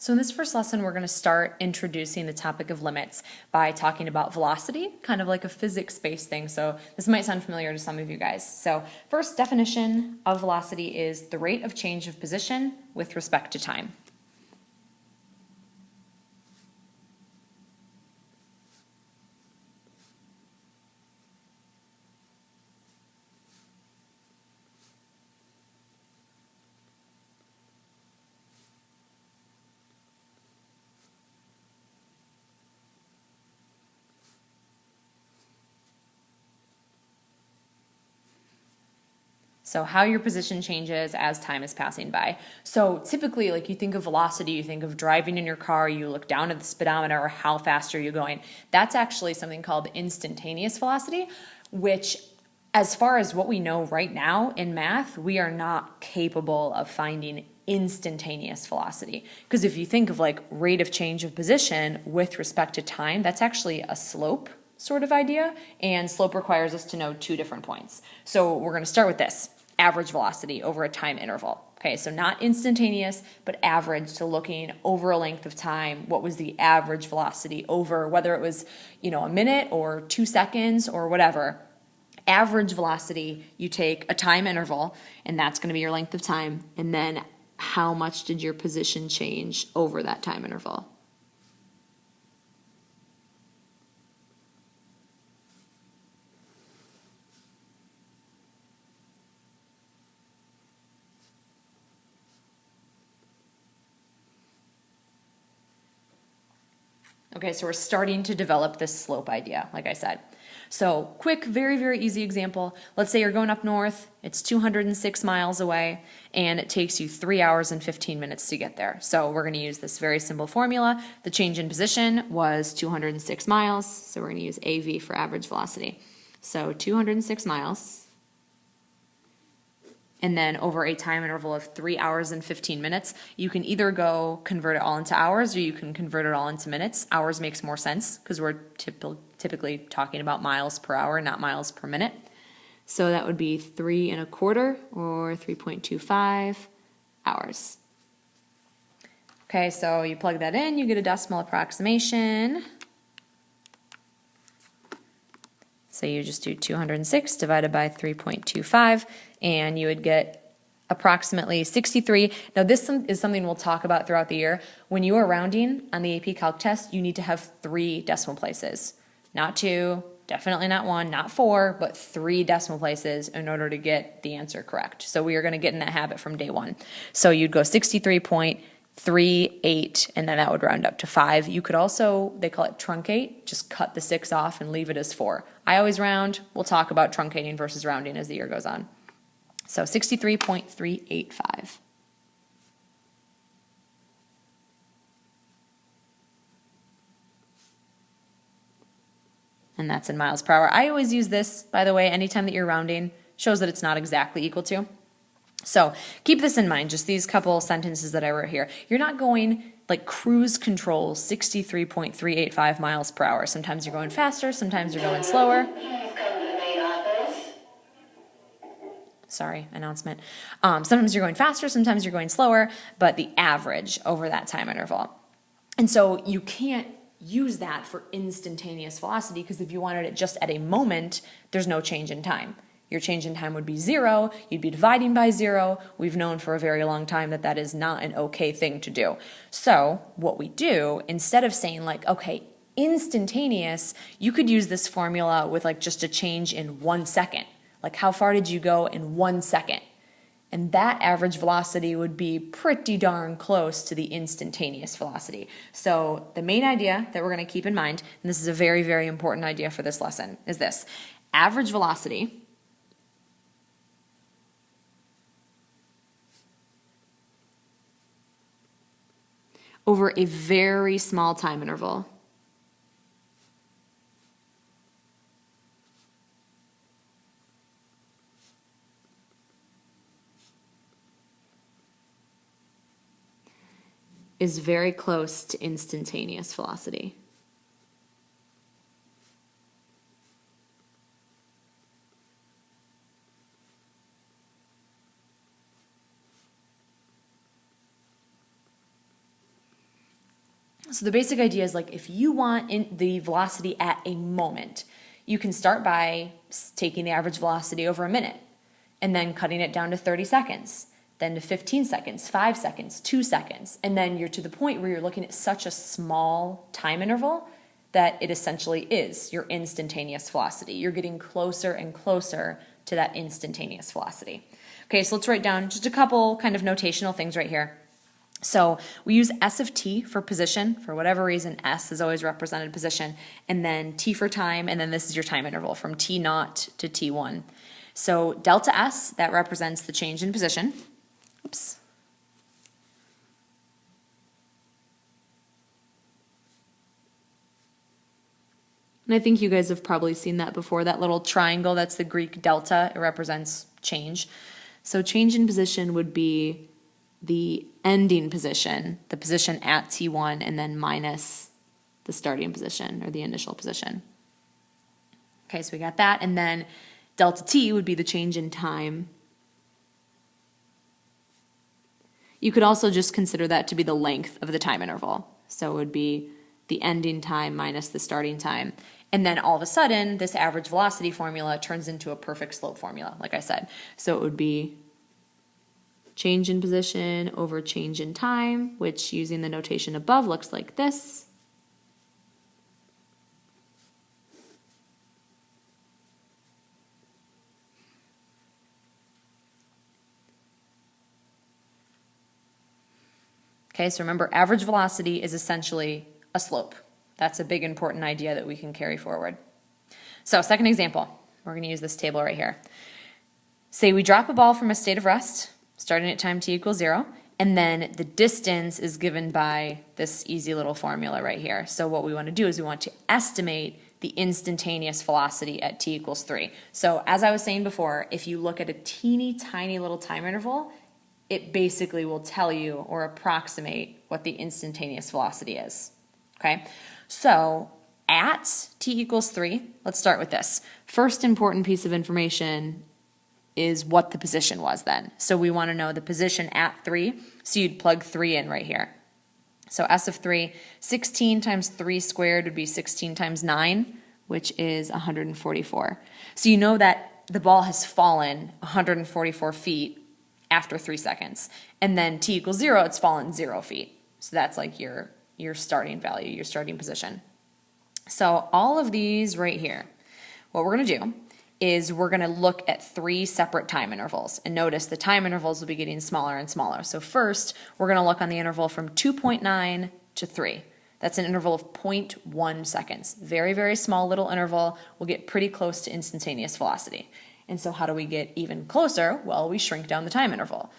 So in this first lesson, we're going to start introducing the topic of limits by talking about velocity, kind of like a physics-based thing. So this might sound familiar to some of you guys. So first definition of velocity is the rate of change of position with respect to time. So how your position changes as time is passing by. So typically, like you think of velocity, you think of driving in your car, you look down at the speedometer or how fast are you going. That's actually something called instantaneous velocity, which as far as what we know right now in math, we are not capable of finding instantaneous velocity. Because if you think of like rate of change of position with respect to time, that's actually a slope sort of idea, and slope requires us to know two different points. So we're going to start with this. Average velocity over a time interval. Okay, so not instantaneous, but average, to looking over a length of time. What was the average velocity over, whether it was, a minute or 2 seconds or whatever. Average velocity, you take a time interval, and that's going to be your length of time, and then how much did your position change over that time interval? Okay, so we're starting to develop this slope idea, like I said. So quick, very, very easy example. Let's say you're going up north, it's 206 miles away, and it takes you 3 hours and 15 minutes to get there. So we're going to use this very simple formula. The change in position was 206 miles, so we're going to use AV for average velocity. So 206 miles. And then over a time interval of 3 hours and 15 minutes, you can either go convert it all into hours or you can convert it all into minutes. Hours makes more sense because we're typically talking about miles per hour, not miles per minute. So that would be 3 1/4 or 3.25 hours. Okay, so you plug that in, you get a decimal approximation. So you just do 206 divided by 3.25, and you would get approximately 63. Now this is something we'll talk about throughout the year. When you are rounding on the AP Calc test, you need to have 3 decimal places. Not 2, definitely not 1, not 4, but 3 decimal places in order to get the answer correct. So we are going to get in that habit from day 1. So you'd go 63.38, and then that would round up to 5. You could also, they call it truncate, just cut the 6 off and leave it as 4. I always round. We'll talk about truncating versus rounding as the year goes on. So 63.385. And that's in miles per hour. I always use this, by the way, anytime that you're rounding, shows that it's not exactly equal to. So keep this in mind, just these couple sentences that I wrote here. You're not going like cruise control 63.385 miles per hour. Sometimes you're going faster, sometimes you're going slower. Sorry, announcement. Sometimes you're going faster, sometimes you're going slower, but the average over that time interval. And so you can't use that for instantaneous velocity because if you wanted it just at a moment, there's no change in time. Your change in time would be 0, you'd be dividing by 0. We've known for a very long time that that is not an okay thing to do. So what we do, instead of saying like, okay, instantaneous, you could use this formula with like just a change in 1 second. Like how far did you go in 1 second? And that average velocity would be pretty darn close to the instantaneous velocity. So the main idea that we're going to keep in mind, and this is a very, very important idea for this lesson, is this. Average velocity over a very small time interval is very close to instantaneous velocity. So the basic idea is like if you want the velocity at a moment, you can start by taking the average velocity over a minute and then cutting it down to 30 seconds, then to 15 seconds, 5 seconds, 2 seconds. And then you're to the point where you're looking at such a small time interval that it essentially is your instantaneous velocity. You're getting closer and closer to that instantaneous velocity. Okay, so let's write down just a couple kind of notational things right here. So we use S of t for position. For whatever reason, S is always represented position, and then t for time, and then this is your time interval from t0 to t1. So delta S, that represents the change in position. Oops. And I think you guys have probably seen that before. That little triangle, that's the Greek delta. It represents change. So change in position would be the ending position, the position at T1, and then minus the starting position or the initial position. Okay, so we got that. And then delta T would be the change in time. You could also just consider that to be the length of the time interval. So it would be the ending time minus the starting time. And then all of a sudden, this average velocity formula turns into a perfect slope formula, like I said. So it would be change in position over change in time, which using the notation above looks like this. Okay, so remember, average velocity is essentially a slope. That's a big important idea that we can carry forward. So second example, we're going to use this table right here. Say we drop a ball from a state of rest, starting at time t equals 0, and then the distance is given by this easy little formula right here. So what we want to do is we want to estimate the instantaneous velocity at t equals 3. So as I was saying before, if you look at a teeny tiny little time interval, it basically will tell you or approximate what the instantaneous velocity is. Okay, so at t equals 3, let's start with this. First important piece of information is what the position was then. So we want to know the position at 3, so you'd plug 3 in right here. So S of 3, 16 times 3 squared would be 16 times 9, which is 144. So you know that the ball has fallen 144 feet after 3 seconds. And then t equals 0, it's fallen 0 feet. So that's like your starting value, your starting position. So all of these right here, what we're going to do is we're going to look at 3 separate time intervals. And notice the time intervals will be getting smaller and smaller. So first, we're going to look on the interval from 2.9 to 3. That's an interval of 0.1 seconds. Very, very small little interval. We'll get pretty close to instantaneous velocity. And so how do we get even closer? Well, we shrink down the time interval.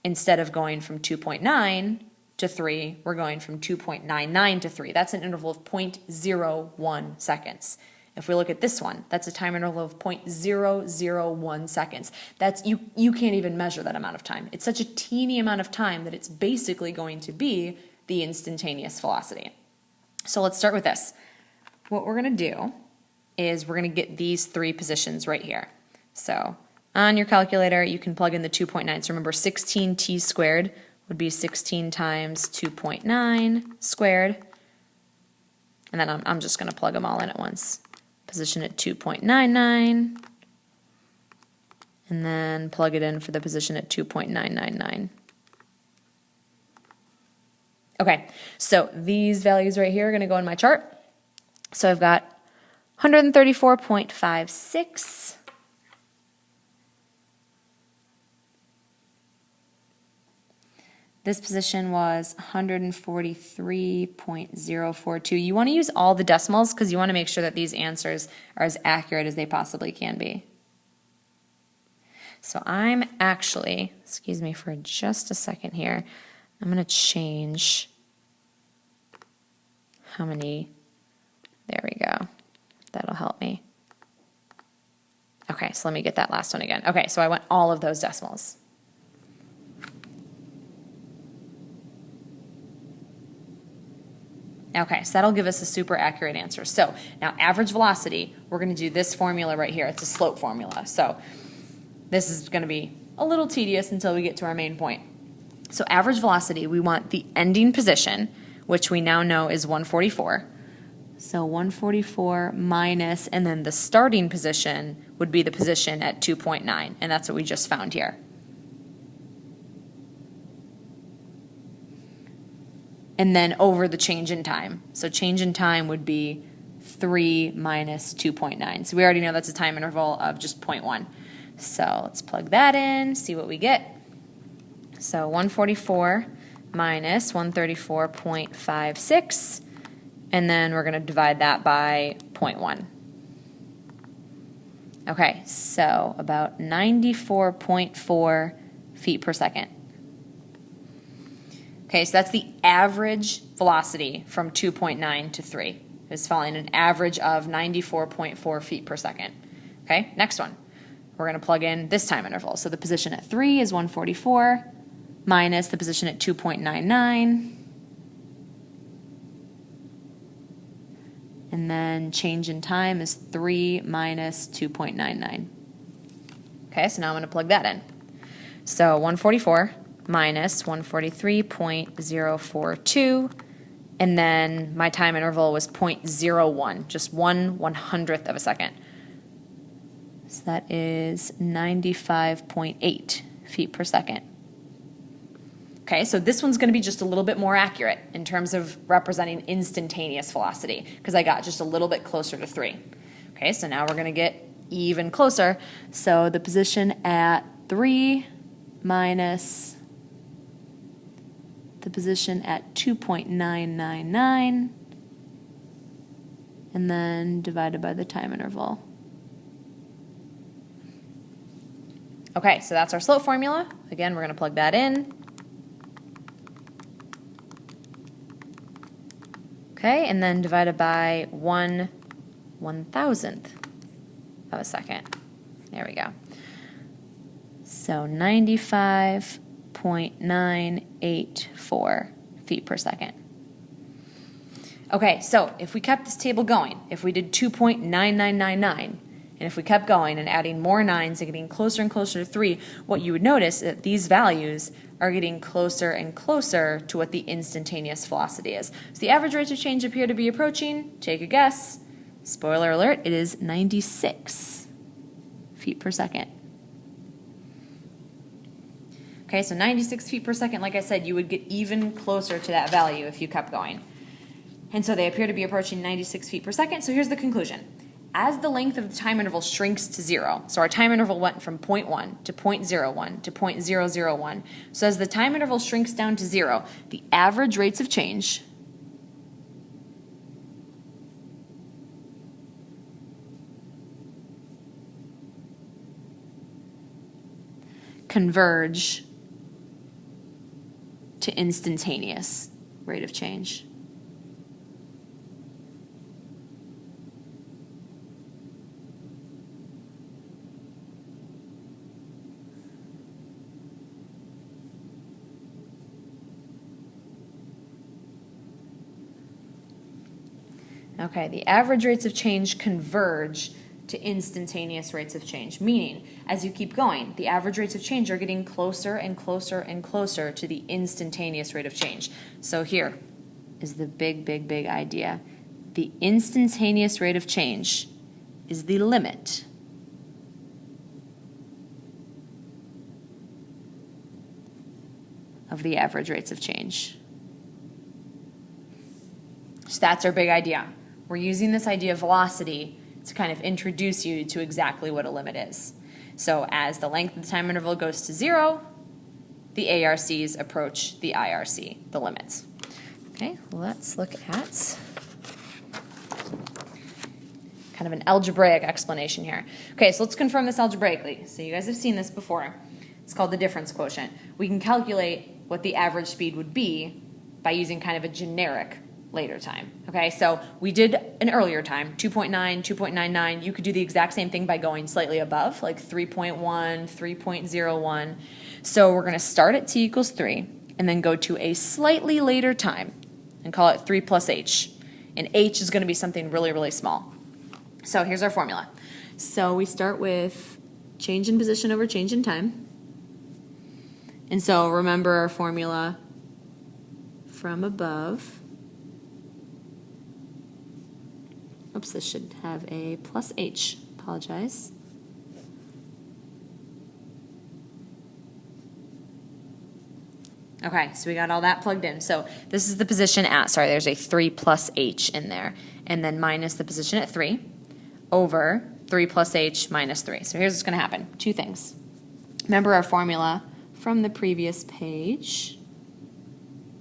Instead of going from 2.9 to 3, we're going from 2.99 to 3. That's an interval of 0.01 seconds. If we look at this one, that's a time interval of 0.001 seconds. That's you can't even measure that amount of time. It's such a teeny amount of time that it's basically going to be the instantaneous velocity. So let's start with this. What we're going to do is we're going to get these 3 positions right here. So on your calculator, you can plug in the 2.9. So remember, 16t squared would be 16 times 2.9 squared. And then I'm just going to plug them all in at once. Position at 2.99. And then plug it in for the position at 2.999. Okay, so these values right here are going to go in my chart. So I've got 134.56. This position was 143.042. You want to use all the decimals because you want to make sure that these answers are as accurate as they possibly can be. So I'm actually, excuse me for just a second here, I'm going to change how many, there we go, that'll help me. Okay, so let me get that last one again. Okay, so I want all of those decimals. Okay, so that'll give us a super accurate answer. So now average velocity, we're going to do this formula right here. It's a slope formula. So this is going to be a little tedious until we get to our main point. So average velocity, we want the ending position, which we now know is 144. So 144 minus, and then the starting position would be the position at 2.9, and that's what we just found here. And then over the change in time. So change in time would be 3 minus 2.9. So we already know that's a time interval of just 0.1. So let's plug that in, see what we get. So 144 minus 134.56, and then we're going to divide that by 0.1. Okay, so about 94.4 feet per second. Okay, so that's the average velocity from 2.9 to 3. It's following an average of 94.4 feet per second. Okay, next one. We're going to plug in this time interval. So the position at 3 is 144 minus the position at 2.99. And then change in time is 3 minus 2.99. Okay, so now I'm going to plug that in. So 144 minus 143.042, and then my time interval was 0.01, just 1/100th of a second. So that is 95.8 feet per second. Okay, so this one's going to be just a little bit more accurate in terms of representing instantaneous velocity, because I got just a little bit closer to 3. Okay, so now we're going to get even closer. So the position at 3 minus the position at 2.999, and then divided by the time interval. Okay, so that's our slope formula. Again, we're going to plug that in. Okay, and then divided by 1/1000th of a second. There we go. So 95.984 feet per second. Okay, so if we kept this table going, if we did 2.9999, and if we kept going and adding more 9s and getting closer and closer to 3, what you would notice is that these values are getting closer and closer to what the instantaneous velocity is. So the average rates of change appear to be approaching. Take a guess. Spoiler alert, it is 96 feet per second. Okay, so 96 feet per second, like I said, you would get even closer to that value if you kept going. And so they appear to be approaching 96 feet per second. So here's the conclusion. As the length of the time interval shrinks to 0, so our time interval went from 0.1 to 0.01 to 0.001. So as the time interval shrinks down to 0, the average rates of change converge to instantaneous rate of change. Okay, the average rates of change converge to instantaneous rates of change, meaning as you keep going, the average rates of change are getting closer and closer and closer to the instantaneous rate of change. So here is the big idea. The instantaneous rate of change is the limit of the average rates of change. So that's our big idea. We're using this idea of velocity to kind of introduce you to exactly what a limit is. So as the length of the time interval goes to 0, the ARCs approach the IRC, the limits. Okay, let's look at kind of an algebraic explanation here. Okay, so let's confirm this algebraically. So you guys have seen this before. It's called the difference quotient. We can calculate what the average speed would be by using kind of a generic later time. Okay, so we did an earlier time, 2.9, 2.99. You could do the exact same thing by going slightly above, like 3.1, 3.01. So we're going to start at t equals 3 and then go to a slightly later time and call it 3 plus h. And h is going to be something really small. So here's our formula. So we start with change in position over change in time. And so remember our formula from above. oops, this should have a plus h, apologize. Okay, so we got all that plugged in. So this is the position at, sorry, there's a 3 plus h in there, and then minus the position at 3 over 3 plus h minus 3. So here's what's going to happen. Two things. Remember our formula from the previous page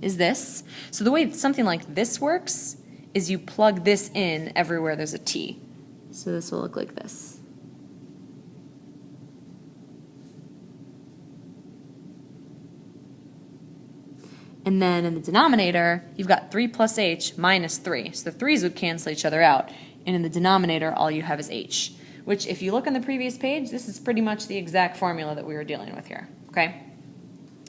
is this. So the way something like this works is you plug this in everywhere there's a t. So this will look like this. And then in the denominator, you've got 3 plus h minus 3. So the 3's would cancel each other out. And in the denominator, all you have is h. Which, if you look on the previous page, this is pretty much the exact formula that we were dealing with here. Okay?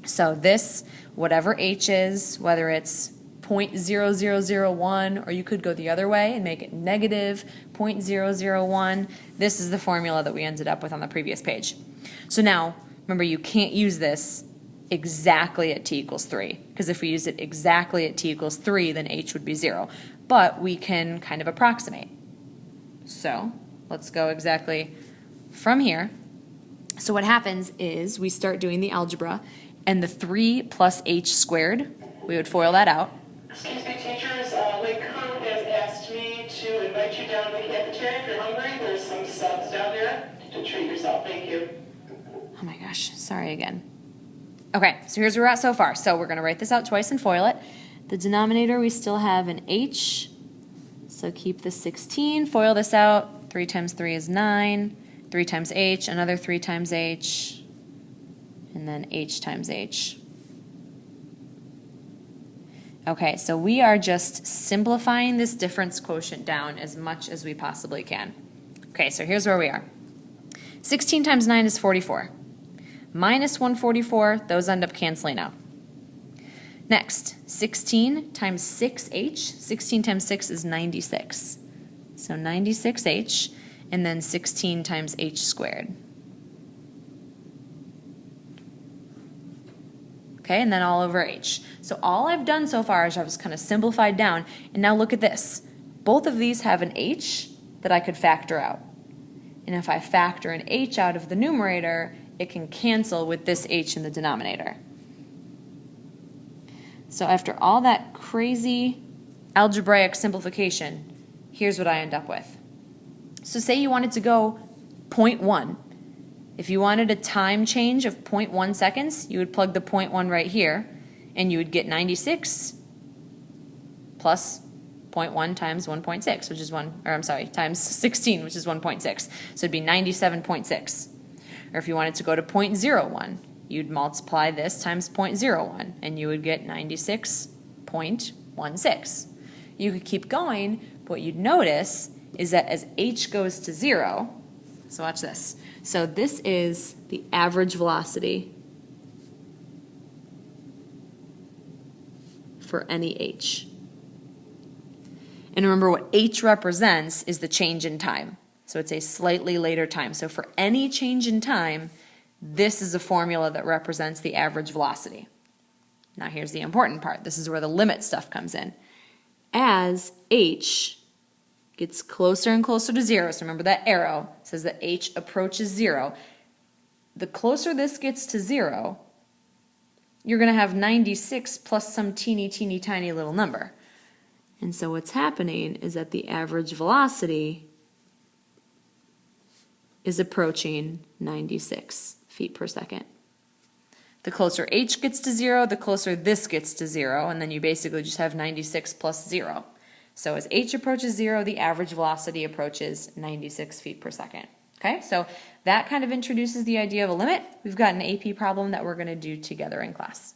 So this, whatever h is, whether it's 0.0001, or you could go the other way and make it negative 0.001, this is the formula that we ended up with on the previous page. So now, remember, you can't use this exactly at t equals 3, because if we use it exactly at t equals 3, then h would be 0. But we can kind of approximate. So let's go exactly from here. So what happens is we start doing the algebra, and the 3 plus h squared, we would FOIL that out. Excuse me, teachers, Lake Kern has asked me to invite you down to the cafeteria if you're hungry. There's some subs down there to treat yourself. Thank you. Oh my gosh, sorry again. Okay, so here's where we're at so far. So we're going to write this out twice and FOIL it. The denominator, we still have an h, so keep the 16. FOIL this out. 3 times 3 is 9. 3 times h, another 3 times h, and then h times h. Okay, so we are just simplifying this difference quotient down as much as we possibly can. Okay, so here's where we are. 16 times 9 is 44. Minus 144, those end up canceling out. Next, 16 times 6h. 16 times 6 is 96. So 96h, and then 16 times h squared. Okay, and then all over h. So all I've done so far is I've just kind of simplified down, and now look at this. Both of these have an h that I could factor out. And if I factor an h out of the numerator, it can cancel with this h in the denominator. So after all that crazy algebraic simplification, here's what I end up with. So say you wanted to go 0.1. If you wanted a time change of 0.1 seconds, you would plug the 0.1 right here, and you would get 96 plus 0.1 times 1.6, which is times 16, which is 1.6. So it'd be 97.6. Or if you wanted to go to 0.01, you'd multiply this times 0.01, and you would get 96.16. You could keep going, but what you'd notice is that as h goes to 0, so watch this. So this is the average velocity for any h. And remember, what h represents is the change in time. So it's a slightly later time. So for any change in time, this is a formula that represents the average velocity. Now here's the important part. This is where the limit stuff comes in. As h gets closer and closer to 0, so remember that arrow says that h approaches 0. The closer this gets to 0, you're going to have 96 plus some teeny tiny little number. And so what's happening is that the average velocity is approaching 96 feet per second. The closer h gets to 0, the closer this gets to 0, and then you basically just have 96 plus 0. So as h approaches 0, the average velocity approaches 96 feet per second. Okay, so that kind of introduces the idea of a limit. We've got an AP problem that we're going to do together in class.